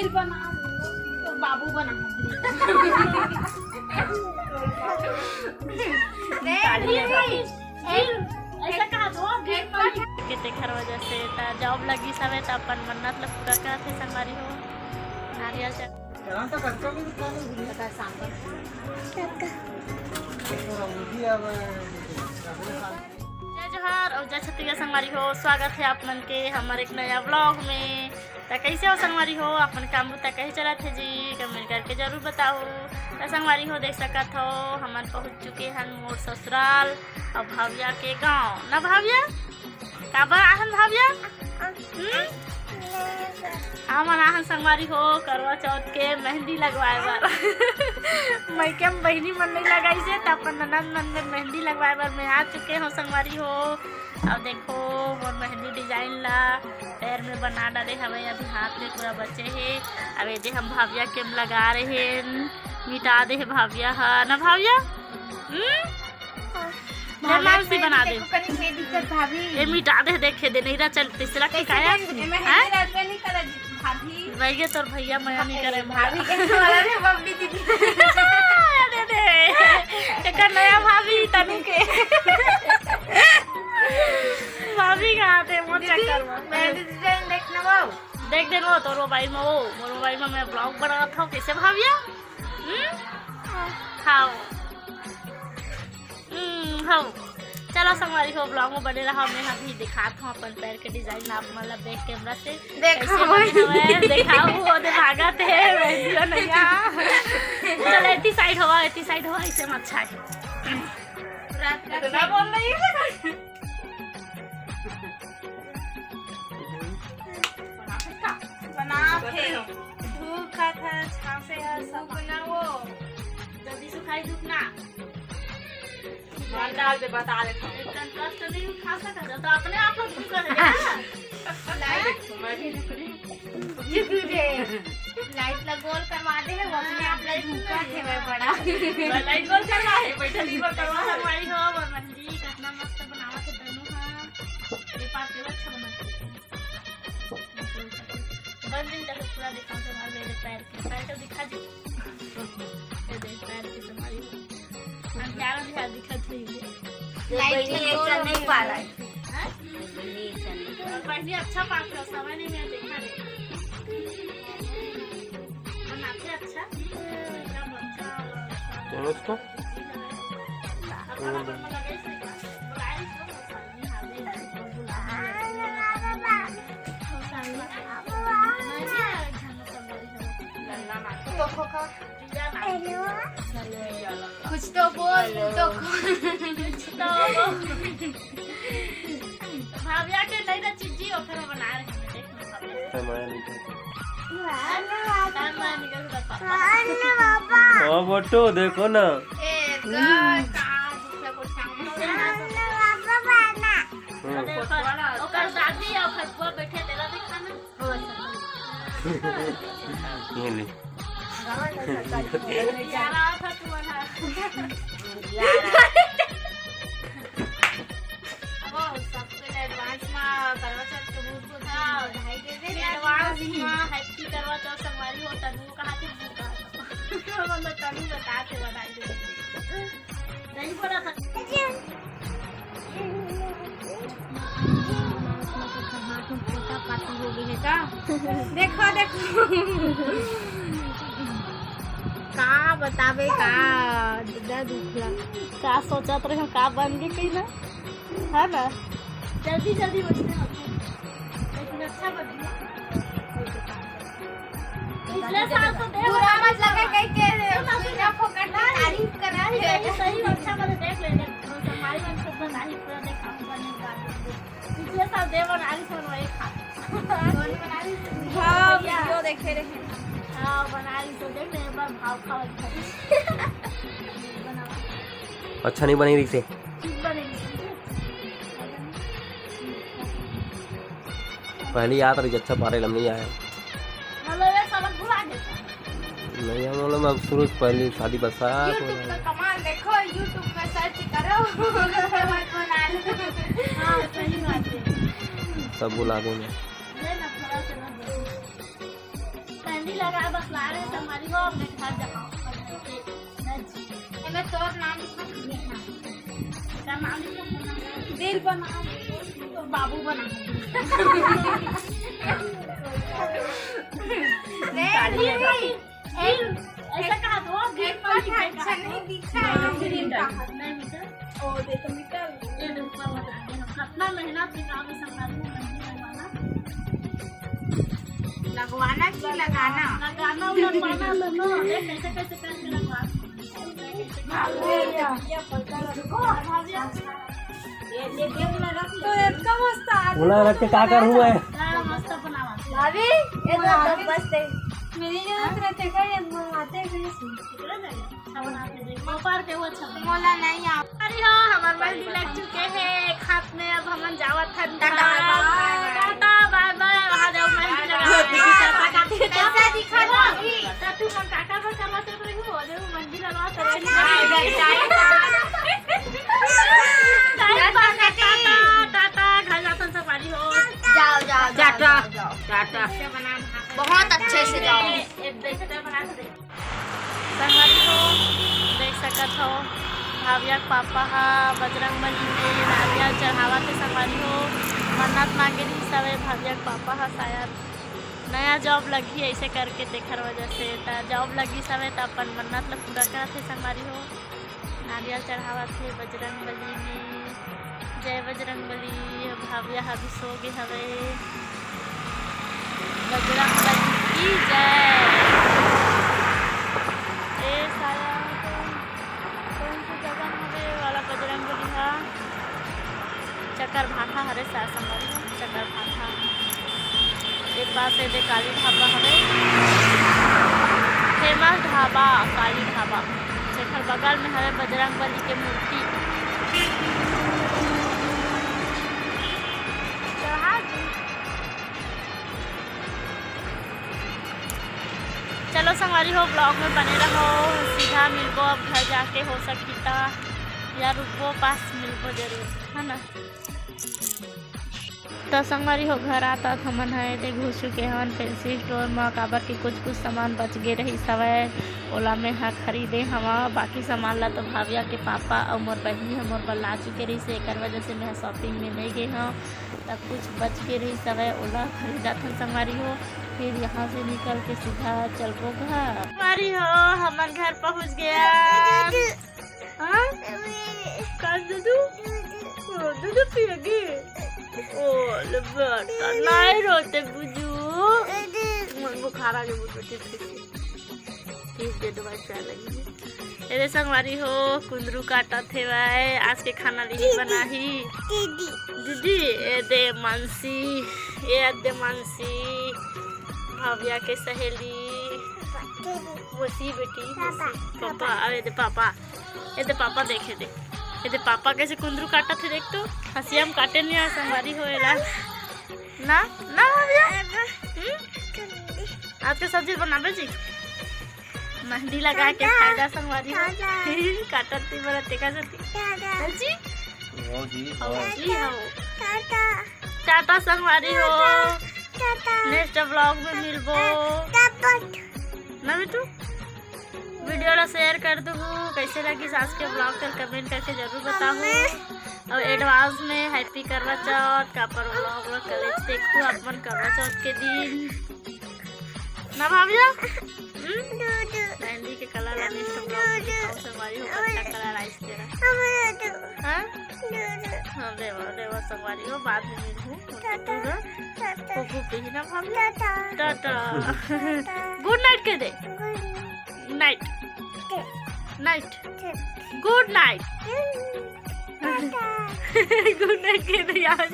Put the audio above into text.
फिर बना तो बाबू बना ऐसा कहा तो कितने घर वजह से जॉब लगी सब है तो अपन मन्नत लग पूरा करते संगवारी हो नारियल से जय जोहार और जय छत्तीसगढ़ संगवारी हो। स्वागत है आप मन के हमारे एक नया व्लॉग में। तो कैसे हो संगवारी हो, अपन काम बुता कैसे चला थे जी, कमेंट करके जरूर बताओ। तो संगवारी हो देख सकत हो हमन पहुँच चुके हैं मोर ससुराल और भाविया के गांव ना भाविया काबर आहन भाविया हमन आहन संगवारी हो करवा चौथ के मेहंदी लगवाए बार मैके में बहनी मन नहीं लगाई से तो अपन ननद मन में मेहंदी लगवाए बार मैं आ चुके हो संगवारी हो। अब देखो मोर मेहंदी डिजाइन ला पैर में बना डाले हमें, अभी हाथ में पूरा बचे है। अब ये हम भाविया के लगा रहे हैं, मिटा दे है भाविया है ना भाविया सी बना दे ये मिटा दे देखे दे नहीं रहा चल तीसरा के काया भाभी तोर भैया मैं नहीं करे भाभी के नया भाभी तनु के भाभी कहाँ थे मोर चक्कर में देखना वो देख दे वो तोर मोबाइल में वो मोर मोबाइल में मैं ब्लॉग बना रहा था कैसे भाभिया हाँ हाँ चलो संगवारी हो ब्लॉग में बने रहा। मैं अभी दिखाता हूँ अपन पैर के डिजाइन आप मतलब बैक कैमरा से दिखाओ भागत है चलो इतनी साइड हुआ इससे अच्छा है बोल रही है बना धूप का था छासे सब बनाओ जल्दी सुखाई धूप ना डाल दे बता दे इतना कष्ट नहीं उठा सकता तो अपने आप लोग कर लाइट लगोल करवा दे है वो अपने आप लाइट मुका थे मैं बड़ा लाइट गोल करवा है बैठल दी करवा हमारी हो और मंदी कितना मस्त बनावा थे दोनों हां ये पास के अच्छा बना बस दिन तक पूरा दिखा दे मेरे पैर को दिखा दे ये देख पैर की तुम्हारी क्या दिखा थी लाइट नहीं पा रहा है बढ़िया अच्छा पास का समय नहीं मैं देखा नहीं बनाते अच्छा क्या बच्चा चलो इसको कुछ तो बोल तो कुछ तो भाविया के नहीं ना चीजी ओखर बना रहे हैं देखो ओ बोटो देखो ना ओकर दादी और फटुआ बैठे तेरा दिखाना ये ले देखो देखो का बतावे का दुखला का सोचत रहे का बन गई कहीं ना है ना जल्दी जल्दी बचने लेकिन अच्छा बन गया पिछले साल तो पूरा मत लगे कहीं के पूरा फोकट तारीफ करा है सही अच्छा मैंने देख लेने हमारी मन को बनाई पूरा देखा बनेगा पिछले साल देवन आली सन वही खा हां वीडियो देखे रहे हाँ बना रही तो देख एक बार भाव खावा अच्छा नहीं बनी रही से पहले याद रही अच्छा पारे लम नहीं आया नहीं हम लोग अब शुरू से पहले शादी बरसात कमाल देखो YouTube पे सर्च करो हाँ सही बात है सब बुला देंगे मेहंदी लगा बस ला रहे संगवारी हो अपने घर जाओ मैं तोर नाम क्या नाम दिल बना तो बाबू बना ऐसा कहा दो अच्छा नहीं दिखा ओ देखो मीटर कितना मेहनत की काम है संगवारी लगवाना कि लगाना लगाना लगवाना दोनों कैसे कैसे करके लगवा बोला रख के का कर हुआ है मस्त बनावा भाभी ये तो बस दे मेरी जरूरत रहते का ये मंगाते हैं पार के वो अच्छा मोला नहीं आ अरे हो हमार मेहंदी लग चुके हैं खात में अब हम जावत है टाटा बाय बाय वहां जाओ मेहंदी लगा कैसा दिखा भाभी तू मन काका पर करवाते रही हो देखो मेहंदी लगा टाटा घर जाता सफारी हो जाओ जाओ टाटा टाटा बहुत अच्छे से जाओ संगवारी हो देख सकत हो भाविया पापा हा बजरंग बली में नारियल चढ़ावा के संगवारी हो मन्नत मांगे रही सवे भाविया पापा हा शायद नया जॉब लगी ऐसे करके तेखर वजह से जॉब लगी सवे तो अपन मन्नत ला पूरा करत थे संगवारी हो नारियल चढ़ावा थे बजरंग बली में जय बजरंग बली भाविया हा भी सो गे हवे बजरंग बली की जय बजरंग बली हा चक्कर भाठा हरे सा संगवारी चक्कर भाठा एक पास है काली ढाबा हमें फेमस ढाबा काली ढाबा चक्कर बगल में हरे बजरंग बली के मूर्ति चलो संगवारी हो ब्लॉग में बने रहो सीधा मिलबो अब घर जाके हो सकती था या रुको पास मिलबो जरूर है ना तो संगवारी हो घर आता हमन है दे घुस चुके हन फैंसी स्टोर में काबर के कुछ सामान बच गए रही सवय ओला में हाँ खरीदे हवा बाकी सामान ला तो भाविया के पापा और मोर बहनी है मोर ला चुके रही से एक वजह से मैं शॉपिंग में नहीं गई हूँ तब कुछ बच के रही सवय ओला खरीदा था संगवारी हो फिर यहाँ से निकल के सीधा चलबो घर संगवारी हो हमन घर पहुँच गया दूध पिएगी ओ बेटा नहीं रोते बुजू बुखार आ गया दे दो भाई लगी अरे संगवारी हो कुंदरू काटा थे भाई आज के खाना नहीं बना ही दीदी ए दे मानसी ये दे मानसी भाविया के सहेली वसी बेटी पापा अरे दे पापा ये दे पापा देखे दे ये दे पापा कैसे कुंदरू काटा थे देख तो हंसिया में काटे नहीं संगवारी हो ना ना भाविया आज के सब्जी बनाबे जी मेहंदी लगा के फायदा संगवारी हो काटत थी बड़ा टेका जती जी हो जी जी हो टाटा संगवारी हो नेक्स्ट ब्लॉग में मिलबो ना बेटू वीडियो ला शेयर कर दो कैसे लगी सास के ब्लॉग कर कमेंट करके जरूर बताओ और एडवांस में हैप्पी करवा चौथ का पर ब्लॉग ला कलेज देखो अपन करवा चौथ के दिन ना भाविया मेहंदी के कलर ला नेक्स्ट ब्लॉग में संगवारी हो अच्छा कलर आइस तेरा हाँ देवा संगवारी हो बाद में मिलूँ कोको पे ही ना भाविया टाटा गुड नाइट के दे night night good night good night के दे आज